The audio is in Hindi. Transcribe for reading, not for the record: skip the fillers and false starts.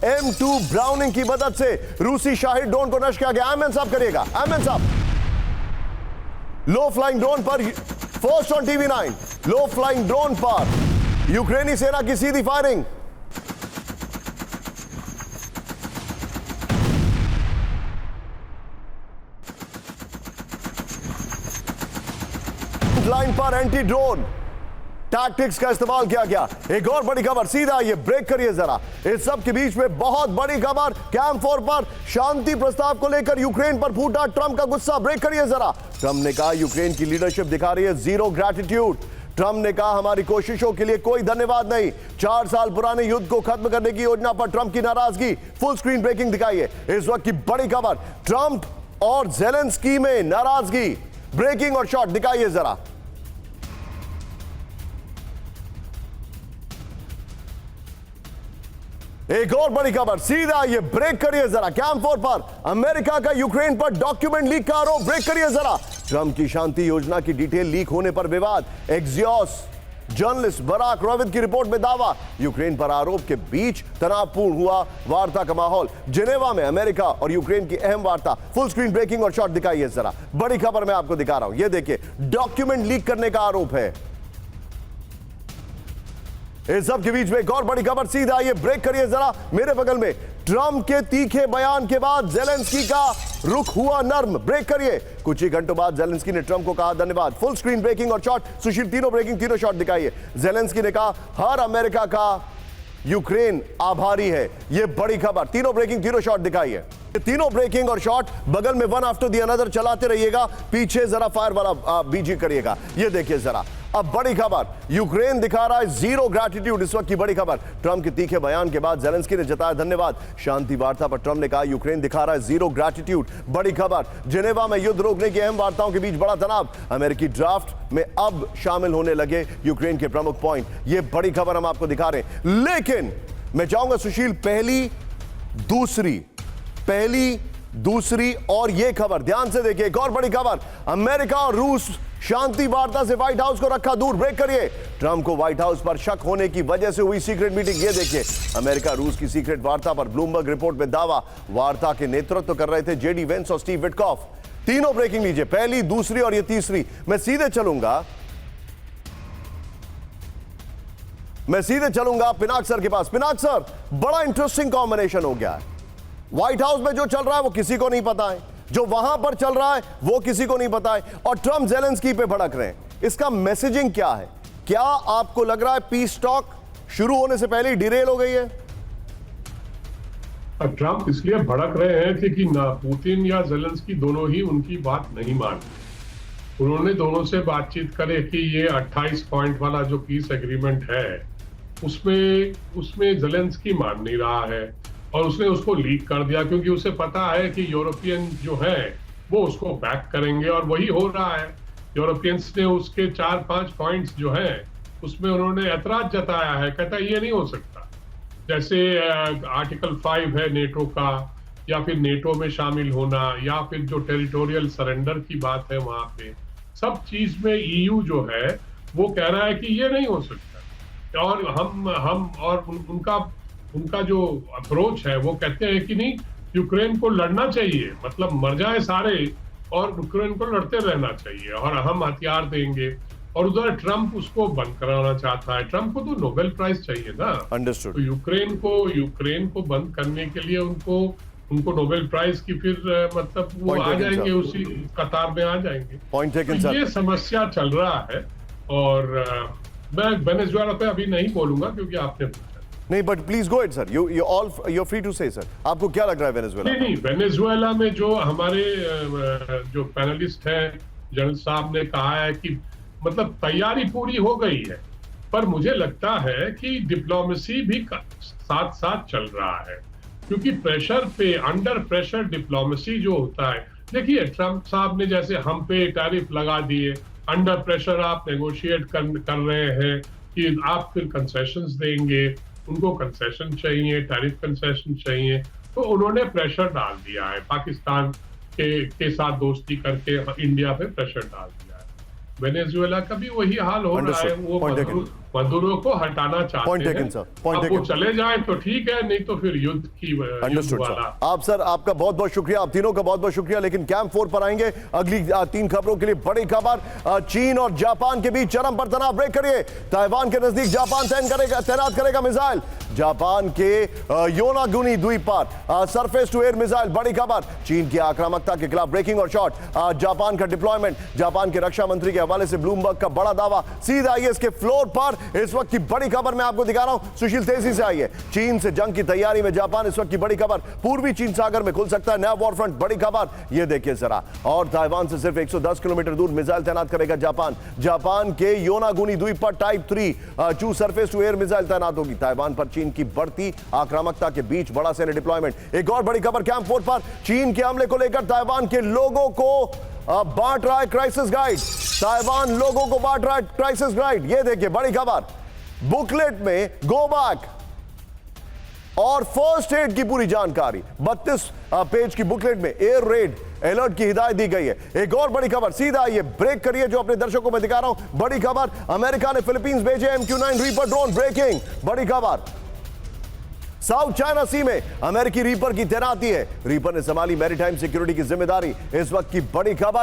M2 ब्राउनिंग की मदद से रूसी शाही ड्रोन को नष्ट किया गया। एमएन साहब करिएगा, एमएन साहब। लो फ्लाइंग ड्रोन पर first on TV9, low flying drone पर यूक्रेनी सेना की सीधी फायरिंग। लाइन पर एंटी ड्रोन टैक्टिक्स का इस्तेमाल किया गया। एक और बड़ी खबर, सीधा ये ब्रेक करिए जरा। इस सब के बीच में बहुत बड़ी खबर, कैंप 4 पर शांति प्रस्ताव को लेकर यूक्रेन पर फूटा ट्रंप का गुस्सा। ब्रेक करिए जरा। ट्रंप ने कहा यूक्रेन की लीडरशिप दिखा रही है जीरो ग्रैटिट्यूड। ट्रंप ने कहा हमारी कोशिशों के लिए कोई धन्यवाद नहीं। 4 साल पुराने युद्ध को खत्म करने की योजना पर ट्रंप की नाराजगी। फुल स्क्रीन ब्रेकिंग दिखाइए। इस वक्त की बड़ी खबर, ट्रंप और ज़ेलेंस्की में नाराजगी। ब्रेकिंग और शॉट दिखाइए जरा। एक और बड़ी खबर, सीधा ये ब्रेक करिए जरा। कैंप 4 पर अमेरिका का यूक्रेन पर डॉक्यूमेंट लीक का आरोप। ब्रेक करिए जरा। ट्रंप की शांति योजना की डिटेल लीक होने पर विवाद। एक्सियोस जर्नलिस्ट बराक रविद की रिपोर्ट में दावा। यूक्रेन पर आरोप के बीच तनावपूर्ण हुआ वार्ता का माहौल। जिनेवा में अमेरिका और यूक्रेन की अहम वार्ता। फुल स्क्रीन ब्रेकिंग और शॉट दिखाइए जरा। बड़ी खबर मैं आपको दिखा रहा हूं, ये देखिए, डॉक्यूमेंट लीक करने का आरोप है। इस सब के बीच में एक और बड़ी खबर, सीधा ये ब्रेक करिए जरा मेरे बगल में। ट्रंप के तीखे बयान के बाद ज़ेलेंस्की का रुख हुआ नर्म। ब्रेक करिए। कुछ ही घंटों बाद ज़ेलेंस्की ने ट्रंप को कहा धन्यवाद। फुल स्क्रीन ब्रेकिंग और शॉट। सुशील, तीनों ब्रेकिंग, तीनों शॉट दिखाइए। ज़ेलेंस्की ने कहा हर अमेरिका का यूक्रेन आभारी है। ये बड़ी खबर, तीनों ब्रेकिंग, तीनों शॉट दिखाइए। तीनों ब्रेकिंग और शॉट बगल में वन आफ्टर दी अनदर चलाते रहिएगा। पीछे जरा फायर वाला बीजी करिएगा। ये देखिए जरा। अब बड़ी खबर, यूक्रेन दिखा रहा है जीरो ग्रैटिट्यूड। इस वक्त की बड़ी खबर, ट्रंप के तीखे बयान के बाद ज़ेलेंस्की ने जताया धन्यवाद। शांति वार्ता पर ट्रंप ने कहा यूक्रेन दिखा रहा है जीरो ग्रैटिट्यूड। बड़ी खबर, जिनेवा में युद्ध रोकने की अहम वार्ताओं के बीच बड़ा तनाव। अमेरिकी ड्राफ्ट में अब शामिल होने लगे यूक्रेन के प्रमुख पॉइंट। ये बड़ी खबर हम आपको दिखा रहे हैं। लेकिन मैं चाहूंगा सुशील, पहली दूसरी और ये खबर ध्यान से देखिए। एक और बड़ी खबर, अमेरिका और रूस शांति वार्ता से व्हाइट हाउस को रखा दूर। ब्रेक करिए। ट्रंप को व्हाइट हाउस पर शक होने की वजह से हुई सीक्रेट मीटिंग। ये देखिए, अमेरिका रूस की सीक्रेट वार्ता पर ब्लूमबर्ग रिपोर्ट में दावा। वार्ता के नेतृत्व कर रहे थे जेडी वेंस और स्टीव विटकॉफ। तीनों ब्रेकिंग लीजिए, पहली, दूसरी और ये तीसरी। मैं सीधे चलूंगा पिनाक सर के पास। पिनाक सर, बड़ा इंटरेस्टिंग कॉम्बिनेशन हो गया है। व्हाइट हाउस में जो चल रहा है वो किसी को नहीं पता है, जो वहां पर चल रहा है वो किसी को नहीं पता है, और ट्रंप ज़ेलेंस्की पे भड़क रहे हैं। इसका मैसेजिंग क्या है? क्या आपको लग रहा है पीस टॉक शुरू होने से पहले ही डिरेल हो गई है? ट्रंप इसलिए भड़क रहे हैं क्योंकि ना पुतिन या ज़ेलेंस्की दोनों ही उनकी बात नहीं मानते। उन्होंने दोनों से बातचीत करे कि ये 28 पॉइंट वाला जो पीस एग्रीमेंट है उसमें ज़ेलेंस्की मान नहीं रहा है, और उसने उसको लीक कर दिया क्योंकि उसे पता है कि यूरोपियन जो है वो उसको बैक करेंगे, और वही हो रहा है। यूरोपियंस ने उसके 4-5 पॉइंट्स जो हैं उसमें उन्होंने ऐतराज जताया है। कहता है ये नहीं हो सकता। जैसे आर्टिकल 5 है नेटो का, या फिर नेटो में शामिल होना, या फिर जो टेरिटोरियल सरेंडर की बात है वहां पे, सब चीज में ईयू जो है वो कह रहा है कि ये नहीं हो सकता। और हम और उनका जो अप्रोच है वो कहते हैं कि नहीं, यूक्रेन को लड़ना चाहिए, मतलब मर जाए सारे और यूक्रेन को लड़ते रहना चाहिए, और हम हथियार देंगे। और उधर ट्रंप उसको बंद कराना चाहता है। ट्रंप को तो नोबेल प्राइज चाहिए ना। अंडरस्टूड। तो यूक्रेन को बंद करने के लिए उनको नोबेल प्राइज की फिर मतलब वो आ जाएंगे, उसी कतार में आ जाएंगे। पॉइंट टेकन तो सर। ये समस्या चल रहा है, और मैं वेनेजुएला पे अभी नहीं बोलूंगा क्योंकि आपने नहीं, but please go it sir, you're free to say sir. आपको क्या लग रहा है वेनेजुएला? नहीं, वेनेजुएला में जो हमारे जो पैनलिस्ट हैं, जनरल साहब ने कहा है कि मतलब तैयारी पूरी हो गई है, पर मुझे लगता है कि डिप्लोमेसी भी साथ साथ चल रहा है, क्योंकि प्रेशर पे, अंडर प्रेशर डिप्लोमेसी जो होता है। देखिए, ट्रंप साहब ने जैसे हम पे टैरिफ लगा दिए, अंडर प्रेशर आप नेगोशिएट कर रहे हैं कि आप फिर कंसेशंस देंगे, उनको कंसेशन चाहिए, टैरिफ कंसेशन चाहिए, तो उन्होंने प्रेशर डाल दिया है। पाकिस्तान के साथ दोस्ती करके इंडिया पे प्रेशर डाल दिया है। वेनेजुएला का भी वही हाल हो रहा है। मदुरो को हटाना चाहते Point taken, हैं। sir. Point अब वो taken. चले जाए तो ठीक है, नहीं तो फिर युद्ध अंडरस्टूड वाला। सर। आप सर आपका बहुत बहुत शुक्रिया, आप तीनों का बहुत बहुत शुक्रिया। लेकिन कैंप 4 पर आएंगे अगली 3 खबरों के लिए। बड़ी खबर, चीन और जापान के बीच चरम पर तनाव। ब्रेक करिए। ताइवान के नजदीक जापान तैनात करेगा मिसाइल। जापान के योनागुनी द्वीप पर सरफेस टू एयर मिसाइल। बड़ी खबर, चीन की आक्रामकता के खिलाफ ब्रेकिंग और शॉट, जापान का डिप्लॉयमेंट। जापान के रक्षा मंत्री के हवाले से ब्लूमबर्ग का बड़ा दावा। सीधा आइए इसके फ्लोर पर। इस वक्त की बड़ी खबर मैं आपको दिखा रहा हूं। सुशील तेजी से आइए। चीन से जंग की तैयारी में जापान, इस वक्त की बड़ी खबर। पूर्वी चीन सागर में खुल सकता है नया वॉर फ्रंट। बड़ी खबर ये देखिए जरा। और ताइवान से सिर्फ 110 किलोमीटर दूर मिसाइल तैनात करेगा जापान। जापान के योनागुनी द्वीप पर type 3 to surface to air missile तैनात होगी। ताइवान पर चीन की बढ़ती आक्रामकता के बीच बड़ा सैन्य डिप्लॉयमेंट। एक और बड़ी खबर कैंप 4 पर। चीन के हमले को लेकर ताइवान के लोगों को बांट रहा है क्राइसिस गाइड। ताइवान लोगों को बांट रहा है क्राइसिस गाइड। ये देखिए बड़ी खबर। बुकलेट में गो बैक और फर्स्ट एड की पूरी जानकारी। 32 पेज की बुकलेट में एयर रेड अलर्ट की हिदायत दी गई है। एक और बड़ी खबर, सीधा ये ब्रेक करिए जो अपने दर्शकों को मैं दिखा रहा हूं। बड़ी खबर, अमेरिका ने फिलीपींस भेजे MQ-9 रीपर ड्रोन। ब्रेकिंग बड़ी खबर, साउथ चाइना सी में अमेरिकी रीपर की तैनाती है। रीपर ने संभाली मैरीटाइम सिक्योरिटी की जिम्मेदारी। इस वक्त की बड़ी खबर।